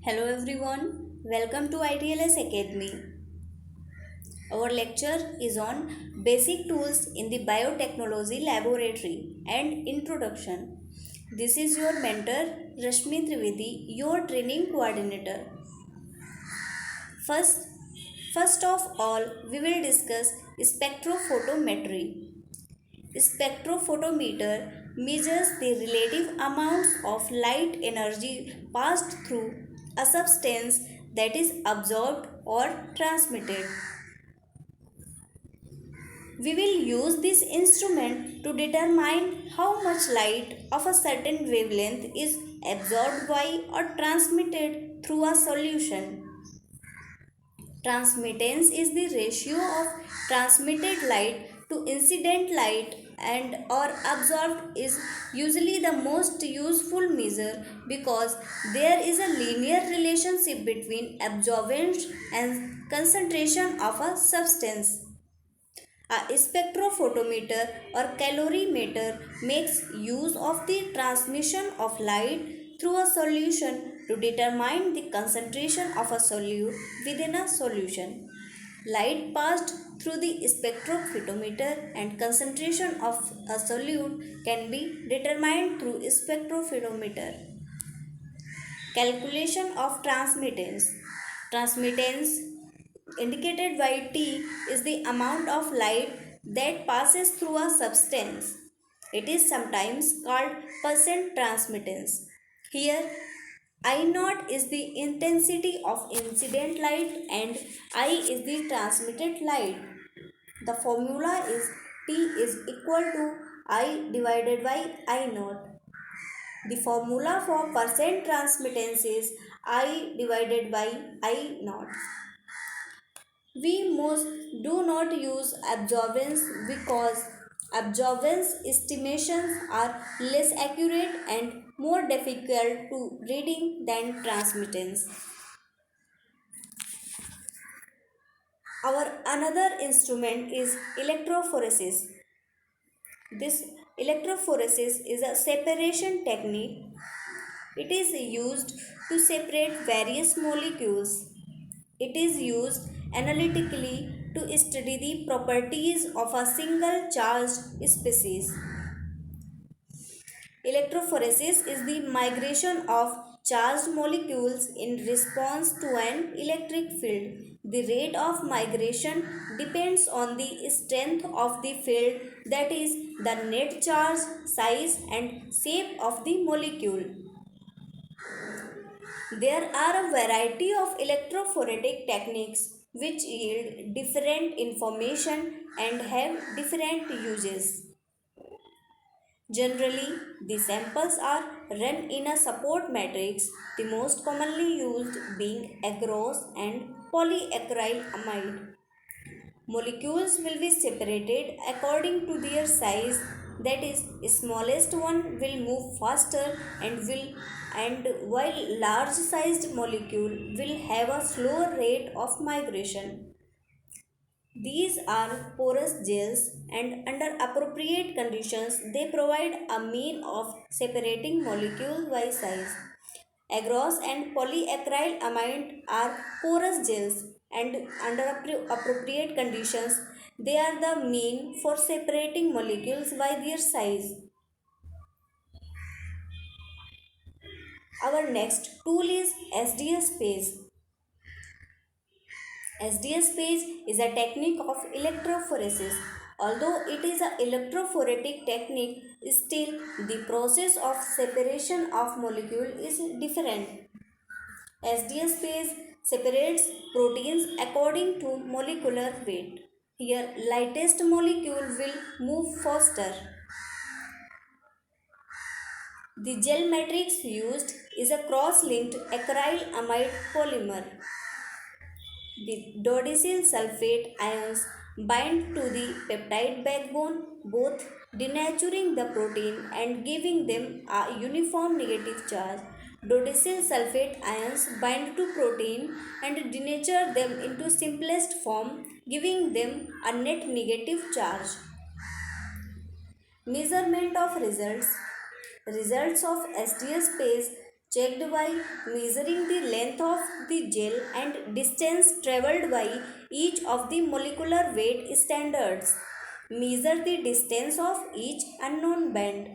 Hello everyone, welcome to ITLS Academy. Our lecture is on basic tools in the biotechnology laboratory and introduction. This is your mentor Rashmi Trivedi, your training coordinator. First, first of all, we will discuss spectrophotometry. Spectrophotometer measures the relative amounts of light energy passed through a substance that is absorbed or transmitted. We will use this instrument to determine how much light of a certain wavelength is absorbed by or transmitted through a solution. Transmittance is the ratio of transmitted light to incident light and or absorbed is usually the most useful measure because there is a linear relationship between absorbance and concentration of a substance. A spectrophotometer or calorimeter makes use of the transmission of light through a solution to determine the concentration of a solute within a solution. Light passed through the spectrophotometer and concentration of a solute can be determined through spectrophotometer. Calculation of transmittance. Transmittance indicated by T is the amount of light that passes through a substance. It is sometimes called percent transmittance. Here, I naught is the intensity of incident light and I is the transmitted light. The formula is T is equal to I divided by I naught. The formula for percent transmittance is I divided by I naught. We most do not use absorbance because absorbance estimations are less accurate and more difficult to reading than transmittance. Our another instrument is electrophoresis. This electrophoresis is a separation technique. It is used to separate various molecules. It is used analytically to study the properties of a single charged species. Electrophoresis is the migration of charged molecules in response to an electric field. The rate of migration depends on the strength of the field, that is, the net charge, size, and shape of the molecule. There are a variety of electrophoretic techniques which yield different information and have different uses. Generally, the samples are run in a support matrix, the most commonly used being agarose and polyacrylamide. Molecules will be separated according to their size, that is, smallest one will move faster and while large sized molecule will have a slower rate of migration. These are porous gels and under appropriate conditions they provide a mean of separating molecules by size. Agarose and polyacrylamide are porous gels and under appropriate conditions they are the mean for separating molecules by their size. Our next tool is SDS phase. SDS phase is a technique of electrophoresis. Although it is an electrophoretic technique, still the process of separation of molecule is different. SDS phase separates proteins according to molecular weight. Here, lightest molecule will move faster. The gel matrix used is a cross-linked acrylamide polymer. The dodecyl sulfate ions bind to the peptide backbone, both denaturing the protein and giving them a uniform negative charge. Dodecyl sulfate ions bind to protein and denature them into simplest form, giving them a net negative charge. Measurement of results. Results of SDS phase checked by measuring the length of the gel and distance traveled by each of the molecular weight standards. Measure the distance of each unknown band.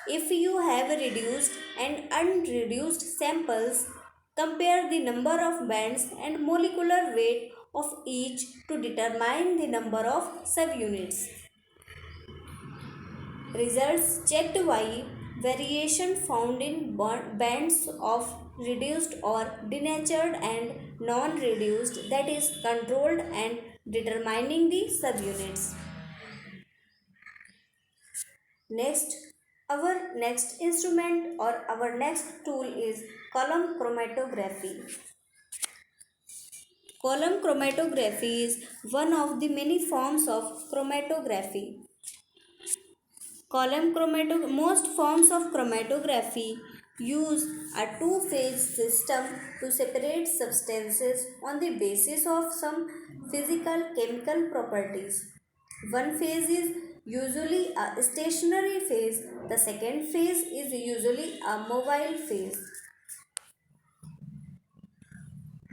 If you have reduced and unreduced samples, compare the number of bands and molecular weight of each to determine the number of subunits. Results checked by variation found in bands of reduced or denatured and non-reduced, that is controlled, and determining the subunits. Next, our next instrument or our next tool is column chromatography. Column chromatography is one of the many forms of chromatography. Most forms of chromatography use a two-phase system to separate substances on the basis of some physical chemical properties. One phase is usually a stationary phase, the second phase is usually a mobile phase.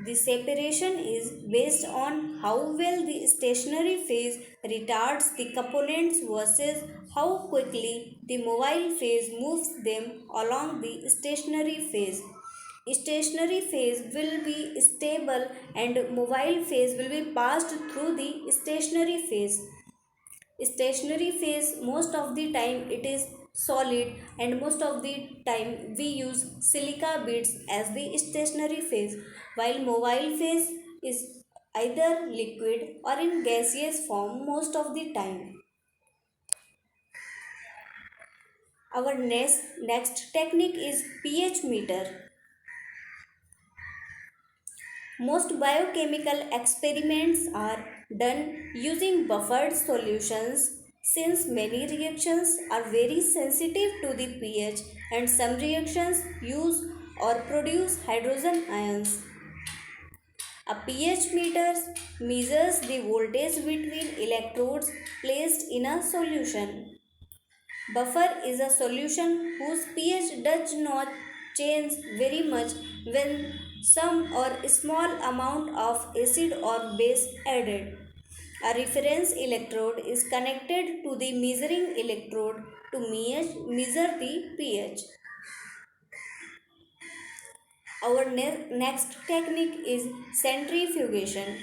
The separation is based on how well the stationary phase retards the components versus how quickly the mobile phase moves them along the stationary phase. Stationary phase will be stable and mobile phase will be passed through the stationary phase. Stationary phase, most of the time it is solid, and most of the time we use silica beads as the stationary phase, while mobile phase is either liquid or in gaseous form most of the time. Our next technique is pH meter. Most biochemical experiments are done using buffered solutions since many reactions are very sensitive to the pH and some reactions use or produce hydrogen ions. A pH meter measures the voltage between electrodes placed in a solution. Buffer is a solution whose pH does not change very much when some or small amount of acid or base added. A reference electrode is connected to the measuring electrode to measure the pH. Our next technique is centrifugation.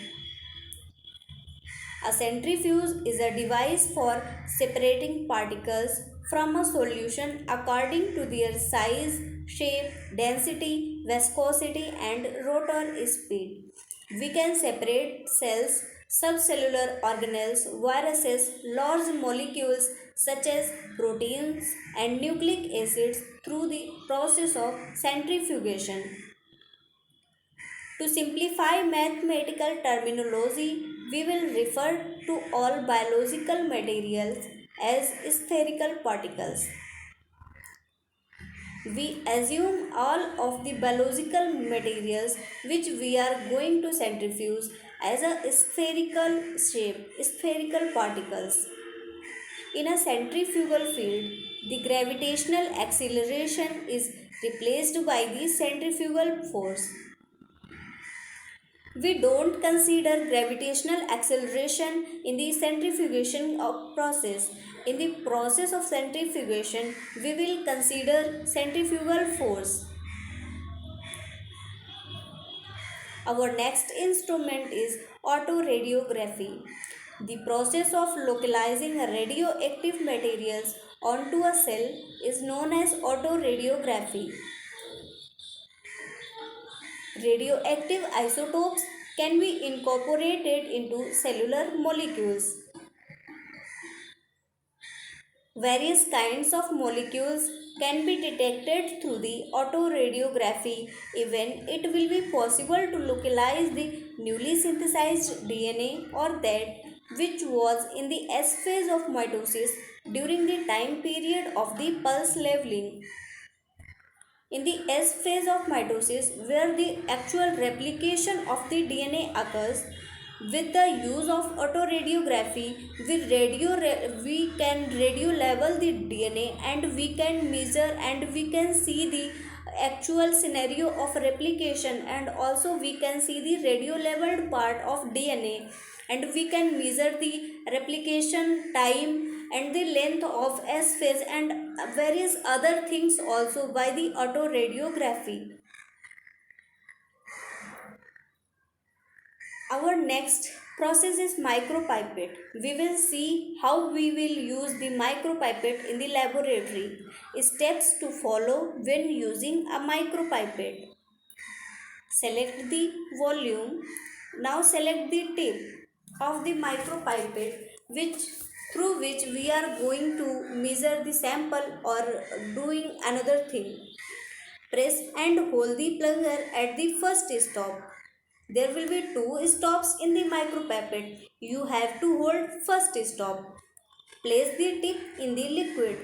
A centrifuge is a device for separating particles from a solution according to their size, shape, density, viscosity, and rotor speed. We can separate cells, subcellular organelles, viruses, large molecules such as proteins and nucleic acids through the process of centrifugation. To simplify mathematical terminology, we will refer to all biological materials as spherical particles. We assume all of the biological materials which we are going to centrifuge as a spherical shape, spherical particles. In a centrifugal field, the gravitational acceleration is replaced by the centrifugal force. We don't consider gravitational acceleration in the centrifugation process. In the process of centrifugation, we will consider centrifugal force. Our next instrument is autoradiography. The process of localizing radioactive materials onto a cell is known as autoradiography. Radioactive isotopes can be incorporated into cellular molecules. Various kinds of molecules can be detected through the autoradiography. Even it will be possible to localize the newly synthesized DNA or that which was in the S phase of mitosis during the time period of the pulse leveling. In the S phase of mitosis, where the actual replication of the DNA occurs, with the use of autoradiography, we can radio level the DNA and we can measure and we can see the actual scenario of replication, and also we can see the radio labeled part of DNA, and we can measure the replication time and the length of S phase and various other things also by the autoradiography. Our next process is micropipette. We will see how we will use the micropipette in the laboratory. Steps to follow when using a micropipette. Select the volume. Now select the tip of the micropipette which through which we are going to measure the sample or doing another thing. Press and hold the plunger at the first stop. There will be two stops in the micropipette. You have to hold first stop. Place the tip in the liquid.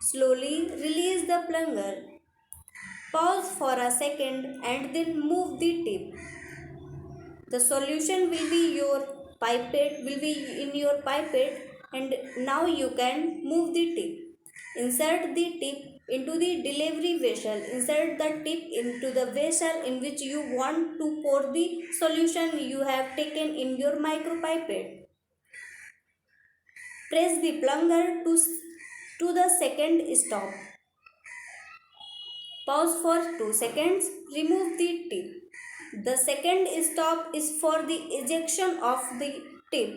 Slowly release the plunger. Pause for a second and then move the tip. The solution will be your pipette, will be in your pipette, and now you can move the tip. Insert the tip into the delivery vessel. Insert the tip into the vessel in which you want to pour the solution you have taken in your micropipette. Press the plunger to the second stop. Pause for 2 seconds. Remove the tip. The second stop is for the ejection of the tip.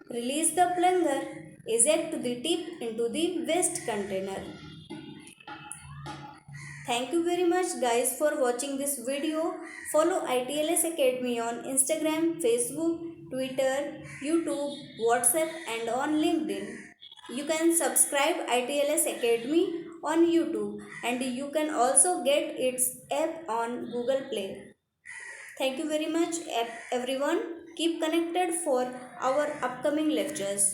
Release the plunger. Eject the tip into the waste container. Thank you very much guys for watching this video. Follow ITLS Academy on Instagram, Facebook, Twitter, YouTube, WhatsApp and on LinkedIn. You can subscribe ITLS Academy on YouTube, and you can also get its app on Google Play. Thank you very much everyone. Keep connected for our upcoming lectures.